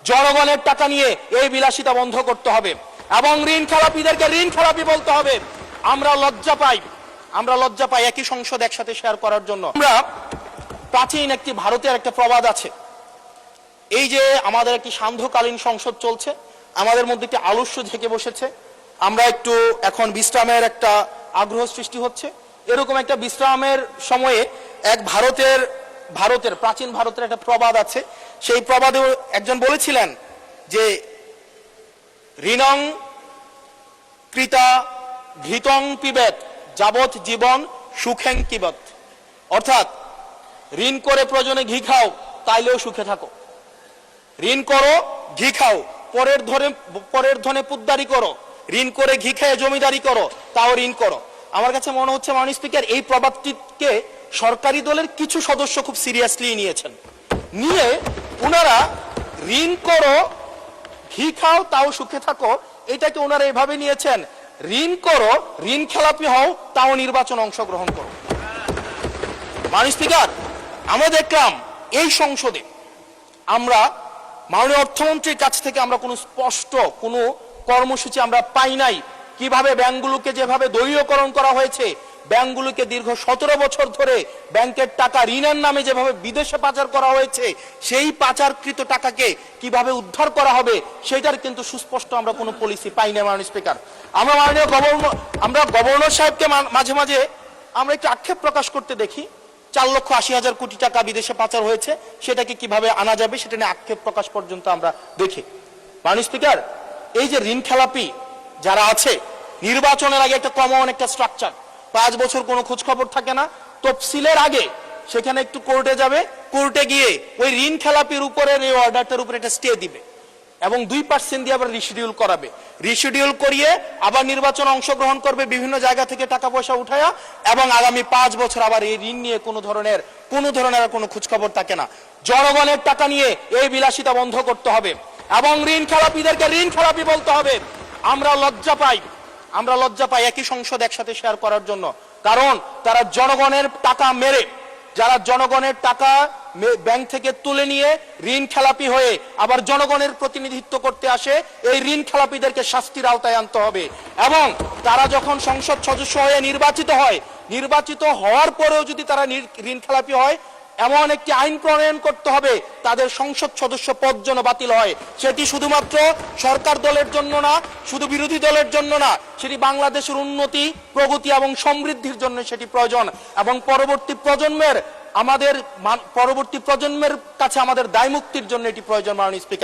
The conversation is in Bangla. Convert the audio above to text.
জনগণের টাকা নিয়ে এই বিলাসিতা বন্ধ করতে হবে এবং ঋণ খেলাপিদেরকে ঋণ খেলাপি বলতে হবে। আমরা লজ্জা পাই একই সংসদ একসাথে শেয়ার করার জন্য। আমরা প্রাচীন একটি ভারতের একটা প্রবাদ আছে, এই যে আমাদের একটি সান্ধ্যকালীন সংসদ চলছে, আমাদের মধ্যে একটি আলস্য ঢেকে বসেছে, আমরা একটু এখন বিশ্রামের একটা আগ্রহ সৃষ্টি হচ্ছে। এরকম একটা বিশ্রামের সময়ে এক প্রাচীন ভারতের একটা প্রবাদ আছে। সেই প্রবাদে একজন বলেছিলেন যে ঋণং কৃতা ঘৃতং পিবেত যাবৎ জীবন সুখেং কিবত। অর্থাৎ ঋণ করে প্রয়োজনে ঘি খাও, তাইলেও সুখে থাকো। ঋণ করো, ঘি খাও, পরের ধনে পুদ্দারি করো, ঋণ করে ঘি খেয়ে জমিদারি করো, তাও ঋণ করো। আমার কাছে মনে হচ্ছে মাননীয় স্পিকার, এই প্রবাদটিকে সরকারি দলের কিছু সদস্য খুব সিরিয়াসলি নিয়েছেন, নিয়ে ওনারা ঋণ করো, ঘি খাও, তাও সুখে থাকো, এটাকে ওনারা এভাবে নিয়েছেন, ঋণ করো, ঋণ খেলাপি হও, তাও নির্বাচন অংশগ্রহণ করো। মাননীয় স্পিকার, আমরা দেখলাম এই সংসদে আমরা মাননীয় অর্থমন্ত্রীর কাছ থেকে আমরা কোনো স্পষ্ট কোনো কর্মসূচি আমরা পাই নাই। কিভাবে ব্যাংকগুলোকে যেভাবে দলীয়করণ করা হয়েছে, ব্যাংকগুলোকে দীর্ঘ 17 বছর ধরে ব্যাংকের টাকা ঋণের নামে যেভাবে বিদেশে পাচার করা হয়েছে, সেই পাচারকৃত টাকাকে কিভাবে উদ্ধার করা হবে সেটার কিন্তু সুস্পষ্ট আমরা কোনো পলিসি পাই না। মাননীয় স্পিকার, আমরা গভর্নর সাহেবকে মাঝে মাঝে আমরা একটু আক্ষেপ প্রকাশ করতে দেখি, 4,80,000 কোটি টাকা বিদেশে পাচার হয়েছে, সেটাকে কিভাবে আনা যাবে সেটা নিয়ে আক্ষেপ প্রকাশ পর্যন্ত আমরা দেখি। মাননীয় স্পিকার, এই যে ঋণ খেলাপি যারা আছে, নির্বাচনের আগে একটা কমন একটা স্ট্রাকচার, 5 বছর কোনো খোঁজ খবর থাকে না, তফসিলের আগে সেখানে একটু কোর্টে যাবে, কোর্টে গিয়ে ওই ঋণ খেলাপির উপরের এই অর্ডারটার উপরে একটা স্টে দিবে এবং 2% দিয়ে আবার রিশিডিউল করাবে, রিশিডিউল করিয়ে আবার নির্বাচন অংশগ্রহণ করবে বিভিন্ন জায়গা থেকে টাকা পয়সা উঠায়া, এবং আগামী 5 বছর আবার এই ঋণ নিয়ে কোনো ধরনের কোনো খোঁজখবর থাকে না। জনগণের টাকা নিয়ে এই বিলাসিতা বন্ধ করতে হবে এবং ঋণ খেলাপিদেরকে ঋণ খেলাপি বলতে হবে। আমরা লজ্জা পাই একই সংসদ একসাথে শেয়ার করার জন্য, কারণ তারা জনগণের টাকা মেরে, যারা জনগণের টাকা ব্যাংক থেকে তুলে নিয়ে ঋণ খেলাপি হয়ে আবার জনগণের প্রতিনিধিত্ব করতে আসে, এই ঋণ খেলাপিদেরকে শাস্তির আওতায় আনতে হবে। এবং তারা যখন সংসদ সদস্য হয়ে নির্বাচিত হওয়ার পরেও যদি তারা ঋণ খেলাপি হয়, এমন একটি আইন প্রণয়ন করতে হবে তাদের সংসদ সদস্য পদ যেন বাতিল হয়। সেটি শুধুমাত্র সরকার দলের জন্য না, শুধু বিরোধী দলের জন্য না, সেটি বাংলাদেশের উন্নতি, প্রগতি এবং সমৃদ্ধির জন্য সেটি প্রয়োজন এবং পরবর্তী প্রজন্মের কাছে আমাদের দায় মুক্তির জন্য এটি প্রয়োজন। মাননীয় স্পিকার।